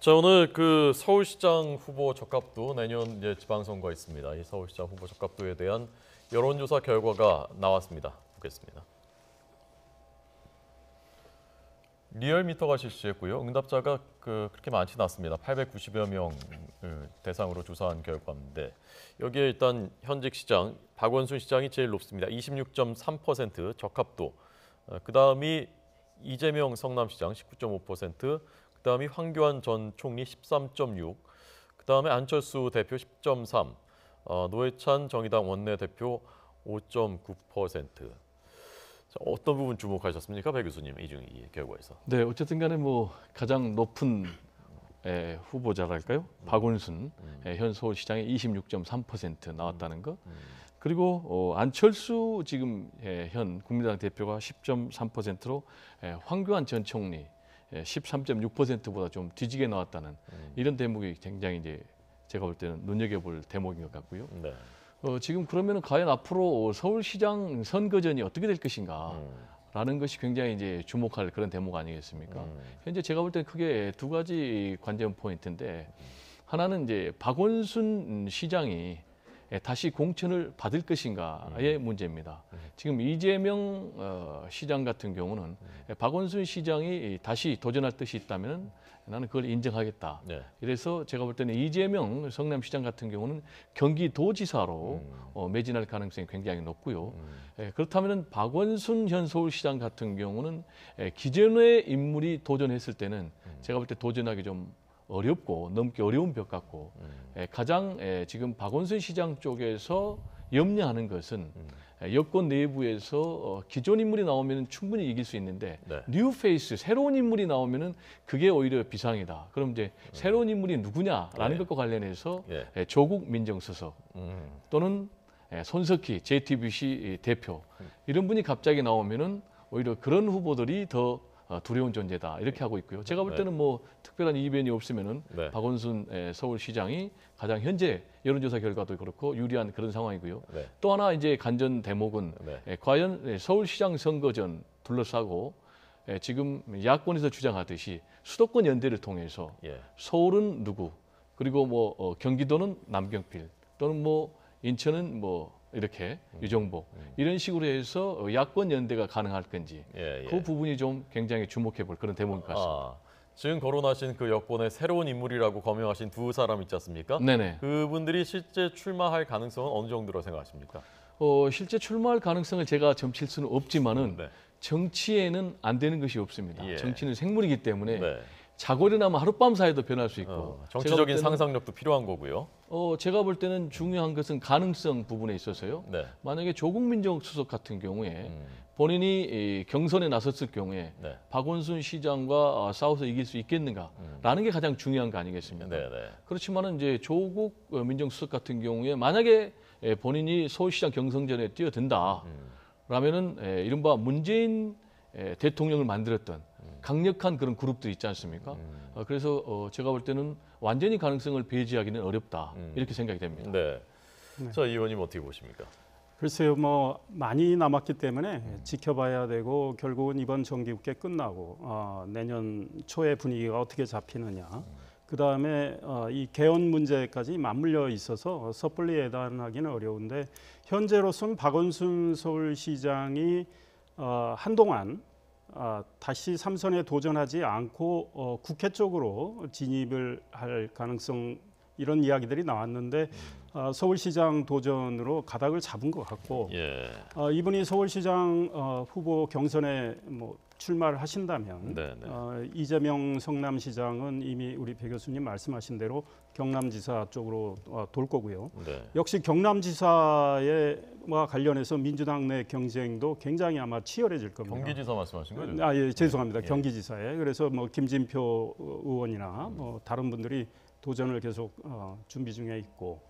자, 오늘 그 서울시장 후보 적합도 내년 이제 지방선거가 있습니다. 이 서울시장 후보 적합도에 대한 여론조사 결과가 나왔습니다. 보겠습니다. 리얼미터가 실시했고요. 응답자가 그렇게 많지는 않습니다. 890여 명을 대상으로 조사한 결과인데 여기에 일단 현직 시장 박원순 시장이 제일 높습니다. 26.3% 적합도. 그다음이 이재명 성남시장 19.5%, 그다음이 황교안 전 총리 13.6%, 그다음에 안철수 대표 10.3%, 노회찬 정의당 원내대표 5.9%. 어떤 부분 주목하셨습니까, 배 교수님? 이 결과에서. 네, 어쨌든 간에 뭐 가장 높은 후보자랄까요? 박원순 현 서울시장의 26.3% 나왔다는 거. 그리고 안철수 지금 현 국민의당 대표가 10.3%로 황교안 전 총리 13.6%보다 좀 뒤지게 나왔다는 이런 대목이 굉장히 이제 제가 볼 때는 눈여겨볼 대목인 것 같고요. 네. 지금 그러면 과연 앞으로 서울시장 선거전이 어떻게 될 것인가? 라는 것이 굉장히 이제 주목할 그런 대목 아니겠습니까? 현재 제가 볼 때 크게 두 가지 관전 포인트인데 하나는 이제 박원순 시장이 다시 공천을 받을 것인가의 문제입니다. 지금 이재명 시장 같은 경우는 박원순 시장이 다시 도전할 뜻이 있다면 나는 그걸 인정하겠다. 네. 그래서 제가 볼 때는 이재명 성남시장 같은 경우는 경기도지사로 매진할 가능성이 굉장히 높고요. 그렇다면 박원순 현 서울시장 같은 경우는 기존의 인물이 도전했을 때는 제가 볼 때 도전하기 좀 어렵고 넘기 어려운 벽 같고 가장 지금 박원순 시장 쪽에서 염려하는 것은 여권 내부에서 기존 인물이 나오면 충분히 이길 수 있는데 네. 뉴 페이스, 새로운 인물이 나오면 그게 오히려 비상이다. 그럼 이제 새로운 인물이 누구냐라는 네. 것과 관련해서 예. 조국 민정수석 또는 손석희 JTBC 대표 이런 분이 갑자기 나오면은 오히려 그런 후보들이 더 두려운 존재다 이렇게 하고 있고요. 제가 볼 때는 뭐 특별한 이변이 없으면은 네. 박원순 서울시장이 가장 현재 여론조사 결과도 그렇고 유리한 그런 상황이고요. 네. 또 하나 이제 간전 대목은 네. 과연 서울시장 선거전 둘러싸고 지금 야권에서 주장하듯이 수도권 연대를 통해서 예. 서울은 누구 그리고 뭐 경기도는 남경필 또는 뭐 인천은 뭐 이렇게 유정복 이런 식으로 해서 야권 연대가 가능할 건지 예. 그 부분이 좀 굉장히 주목해 볼 그런 대목인 것 같습니다. 지금 거론하신 그 여권의 새로운 인물이라고 거명하신 두 사람 있지 않습니까? 네네. 그분들이 실제 출마할 가능성은 어느 정도로 생각하십니까? 실제 출마할 가능성을 제가 점칠 수는 없지만은 네. 정치에는 안 되는 것이 없습니다. 예. 정치는 생물이기 때문에 네. 자고 일어나면 하룻밤 사이도 변할 수 있고 정치적인 상상력도 필요한 거고요. 제가 볼 때는 중요한 것은 가능성 부분에 있어서요. 네. 만약에 조국 민정수석 같은 경우에 본인이 경선에 나섰을 경우에 네. 박원순 시장과 싸워서 이길 수 있겠는가라는 게 가장 중요한 거 아니겠습니까? 네, 네. 그렇지만은 이제 조국 민정수석 같은 경우에 만약에 본인이 서울시장 경선전에 뛰어든다라면은 이른바 문재인 대통령을 만들었던 강력한 그런 그룹들이 있지 않습니까? 그래서 제가 볼 때는 완전히 가능성을 배제하기는 어렵다 이렇게 생각이 됩니다. 네. 자, 이 의원님 어떻게 보십니까? 글쎄요, 뭐 많이 남았기 때문에 지켜봐야 되고 결국은 이번 정기국회 끝나고 내년 초에 분위기가 어떻게 잡히느냐. 그 다음에 이 개헌 문제까지 맞물려 있어서 섣불리 예단하기는 어려운데 현재로서는 박원순 서울시장이 한동안 다시 삼선에 도전하지 않고 국회 쪽으로 진입을 할 가능성 이런 이야기들이 나왔는데 서울시장 도전으로 가닥을 잡은 것 같고 예. 이분이 서울시장 후보 경선에 뭐 출마를 하신다면 네, 네. 이재명 성남시장은 이미 우리 배 교수님 말씀하신 대로 경남지사 쪽으로 돌 거고요. 네. 역시 경남지사와 관련해서 민주당 내 경쟁도 굉장히 아마 치열해질 겁니다. 경기지사 말씀하신 거죠? 예, 죄송합니다. 예. 경기지사에. 그래서 뭐 김진표 의원이나 뭐 다른 분들이 도전을 계속 준비 중에 있고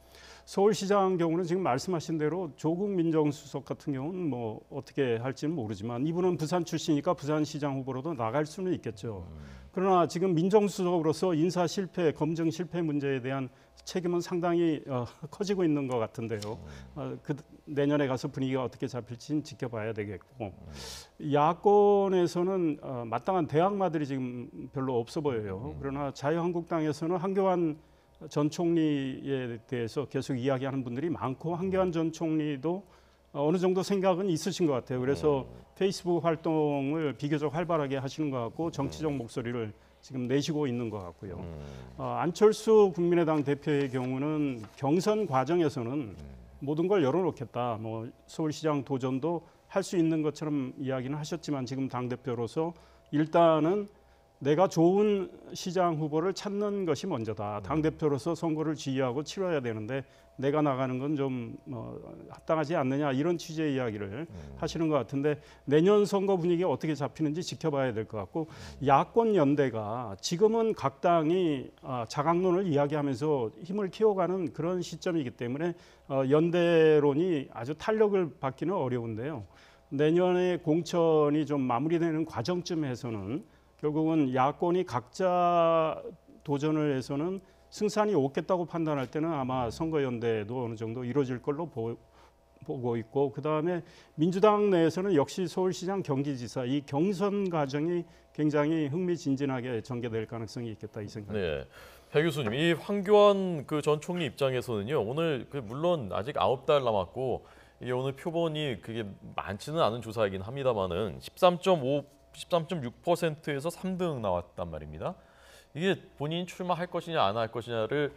서울시장 경우는 지금 말씀하신 대로 조국 민정수석 같은 경우는 뭐 어떻게 할지는 모르지만 이분은 부산 출신이니까 부산시장 후보로도 나갈 수는 있겠죠. 그러나 지금 민정수석으로서 인사 실패, 검증 실패 문제에 대한 책임은 상당히 커지고 있는 것 같은데요. 내년에 가서 분위기가 어떻게 잡힐지는 지켜봐야 되겠고, 야권에서는 마땅한 대항마들이 지금 별로 없어 보여요. 그러나 자유한국당에서는 한교안 전 총리에 대해서 계속 이야기하는 분들이 많고, 한교안 전 총리도 어느 정도 생각은 있으신 것 같아요. 그래서 페이스북 활동을 비교적 활발하게 하시는 것 같고, 정치적 목소리를 지금 내시고 있는 것 같고요. 안철수 국민의당 대표의 경우는 경선 과정에서는 모든 걸 열어놓겠다. 뭐 서울시장 도전도 할 수 있는 것처럼 이야기는 하셨지만, 지금 당대표로서 일단은 내가 좋은 시장 후보를 찾는 것이 먼저다. 당대표로서 선거를 지휘하고 치러야 되는데 내가 나가는 건 좀 합당하지 않느냐, 이런 취지의 이야기를 하시는 것 같은데, 내년 선거 분위기가 어떻게 잡히는지 지켜봐야 될 것 같고, 야권 연대가 지금은 각 당이 자강론을 이야기하면서 힘을 키워가는 그런 시점이기 때문에 연대론이 아주 탄력을 받기는 어려운데요. 내년에 공천이 좀 마무리되는 과정쯤에서는 결국은 야권이 각자 도전을 해서는 승산이 없겠다고 판단할 때는 아마 선거연대도 어느 정도 이루어질 걸로 보고 있고, 그다음에 민주당 내에서는 역시 서울시장, 경기지사 이 경선 과정이 굉장히 흥미진진하게 전개될 가능성이 있겠다, 이 생각입니다. 네. 배 교수님, 이 황교안 그 전 총리 입장에서는요, 오늘 물론 아직 9달 남았고 이게 오늘 표본이 그게 많지는 않은 조사이긴 합니다만은 13.6%에서 3등 나왔단 말입니다. 이게 본인이 출마할 것이냐 안 할 것이냐를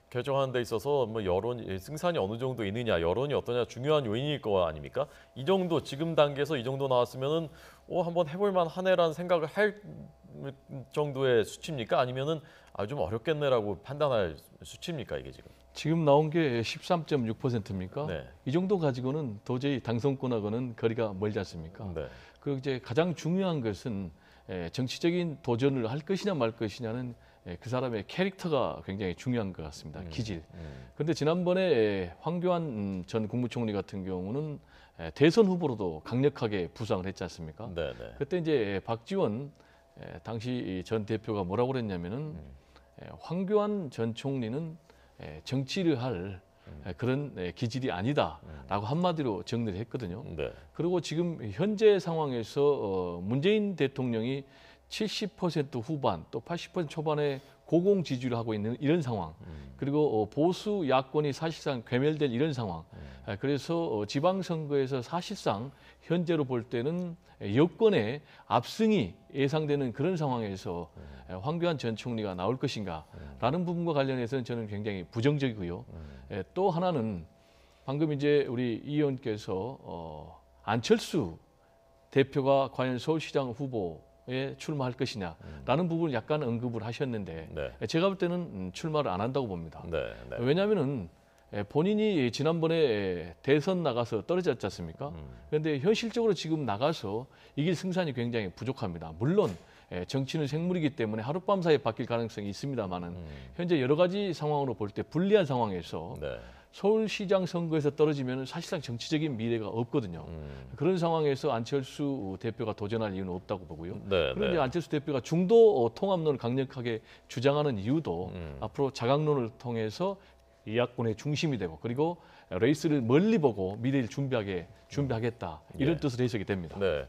결정하는 데 있어서 뭐 여론, 승산이 어느 정도 있느냐, 여론이 어떠냐 중요한 요인일 거 아닙니까? 이 정도 지금 단계에서 이 정도 나왔으면은 한번 해볼 만하네라는 생각을 할 정도의 수치입니까? 아니면은 좀 어렵겠네라고 판단할 수치입니까, 이게 지금? 지금 나온 게 13.6%입니까? 네. 이 정도 가지고는 도저히 당선권하고는 거리가 멀지 않습니까? 네. 그리고 이제 가장 중요한 것은 정치적인 도전을 할 것이냐 말 것이냐는 그 사람의 캐릭터가 굉장히 중요한 것 같습니다. 기질. 그런데 지난번에 황교안 전 국무총리 같은 경우는 대선 후보로도 강력하게 부상을 했지 않습니까? 네, 네. 그때 이제 박지원 당시 전 대표가 뭐라고 그랬냐면은 황교안 전 총리는 정치를 할 그런 기질이 아니다라고 한마디로 정리를 했거든요. 네. 그리고 지금 현재 상황에서 문재인 대통령이 70% 후반 또 80% 초반에 고공 지지를 하고 있는 이런 상황, 그리고 보수 야권이 사실상 괴멸될 이런 상황. 그래서 지방선거에서 사실상 현재로 볼 때는 여권의 압승이 예상되는 그런 상황에서 황교안 전 총리가 나올 것인가라는 부분과 관련해서는 저는 굉장히 부정적이고요. 또 하나는 방금 이제 우리 이 의원께서 안철수 대표가 과연 서울시장 후보에 출마할 것이냐라는 부분을 약간 언급을 하셨는데, 네. 제가 볼 때는 출마를 안 한다고 봅니다. 네, 네. 왜냐하면은 본인이 지난번에 대선 나가서 떨어졌지 않습니까? 그런데 현실적으로 지금 나가서 이길 승산이 굉장히 부족합니다. 물론 정치는 생물이기 때문에 하룻밤 사이에 바뀔 가능성이 있습니다만은 현재 여러 가지 상황으로 볼 때 불리한 상황에서 네. 서울시장 선거에서 떨어지면 사실상 정치적인 미래가 없거든요. 그런 상황에서 안철수 대표가 도전할 이유는 없다고 보고요. 네, 그런데 네. 안철수 대표가 중도 통합론을 강력하게 주장하는 이유도 앞으로 자강론을 통해서 야권의 중심이 되고, 그리고 레이스를 멀리 보고 미래를 준비하겠다, 이런 예. 뜻으로 해석이 됩니다. 네.